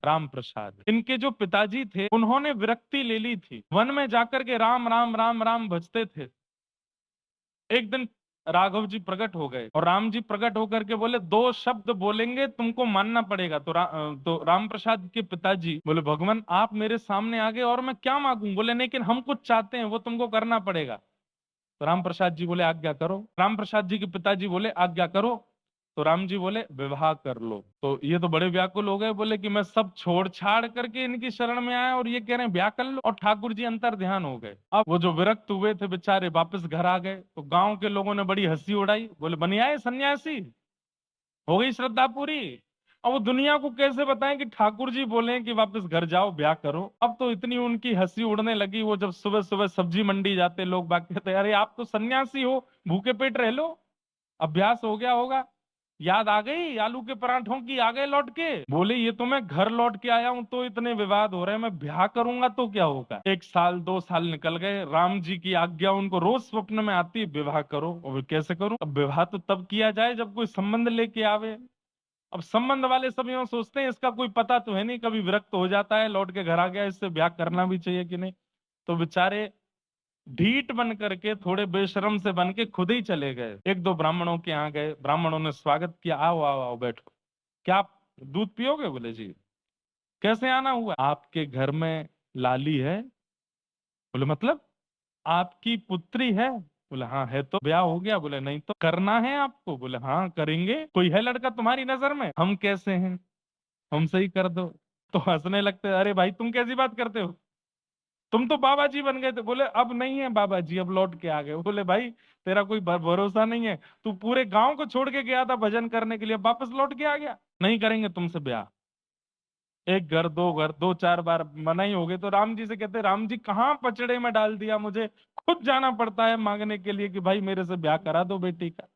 राम प्रसाद। इनके जो पिताजी थे उन्होंने विरक्ति ले ली थी, वन में जाकर के राम राम राम राम भजते थे। एक दिन राघव जी प्रकट हो गए और राम जी प्रकट होकर के बोले, दो शब्द बोलेंगे तुमको मानना पड़ेगा। तो राम प्रसाद के पिताजी बोले, भगवान आप मेरे सामने आ गए और मैं क्या मांगूं? बोले लेकिन हम कुछ चाहते हैं, वो तुमको करना पड़ेगा। तो राम प्रसाद जी बोले आज्ञा करो। राम प्रसाद जी के पिताजी बोले आज्ञा करो। तो राम जी बोले विवाह कर लो। तो ये तो बड़े व्याकुल हो गए, बोले कि मैं सब छोड़ छाड़ करके इनकी शरण में आया और ये कह रहे हैं ब्याह कर लो। और ठाकुर जी अंतर ध्यान हो गए। अब वो जो विरक्त हुए थे बेचारे वापस घर आ गए। तो गांव के लोगों ने बड़ी हंसी उड़ाई, बोले बन आए सन्यासी, हो गई श्रद्धा पूरी। अब वो दुनिया को कैसे बताएं कि ठाकुर जी बोले कि वापस घर जाओ ब्याह करो। अब तो इतनी उनकी हंसी उड़ने लगी, वो जब सुबह सुबह सब्जी मंडी जाते लोग बाकी कहते, अरे आप तो सन्यासी हो, भूखे पेट रह लो, अभ्यास हो गया होगा, याद आ गई आलू के परांठों की, आ गए लौट के। बोले ये तो मैं घर लौट के आया हूं तो इतने विवाद हो रहे हैं, मैं ब्याह करूंगा तो क्या होगा। 1 साल 2 साल निकल गए, राम जी की आज्ञा उनको रोज स्वप्न में आती, विवाह करो। और कैसे करूं? अब विवाह तो तब किया जाए जब कोई संबंध लेके आवे। अब संबंध वाले सब यूं सोचते हैं इसका कोई पता तो है नहीं, कभी विरक्त हो जाता है लौट के घर आ गया, इससे ब्याह करना भी चाहिए कि नहीं। तो बेचारे ढीठ बन करके, थोड़े बेशरम से बन के खुद ही चले गए। एक दो ब्राह्मणों के यहाँ गए, ब्राह्मणों ने स्वागत किया, आओ आओ आओ बैठो, क्या आप दूध पियोगे? बोले जी। कैसे आना हुआ? आपके घर में लाली है? बोले मतलब आपकी पुत्री है? बोले हाँ है। तो ब्याह हो गया? बोले नहीं। तो करना है आपको? बोले हाँ करेंगे। कोई है लड़का तुम्हारी नजर में? हम कैसे हैं, हमसे ही कर दो। तो हंसने लगते, अरे भाई तुम कैसी बात करते हो, तुम तो बाबा जी बन गए थे। बोले अब नहीं है बाबा जी, अब लौट के आ गए। बोले भाई तेरा कोई भरोसा नहीं है, तू पूरे गांव को छोड़ के गया था भजन करने के लिए, वापस लौट के आ गया। नहीं करेंगे तुमसे ब्याह। एक घर, दो घर, 2 4 बार मना ही हो गए। तो राम जी से कहते, राम जी कहाँ पचड़े में डाल दिया मुझे, खुद जाना पड़ता है मांगने के लिए कि भाई मेरे से ब्याह करा दो बेटी का।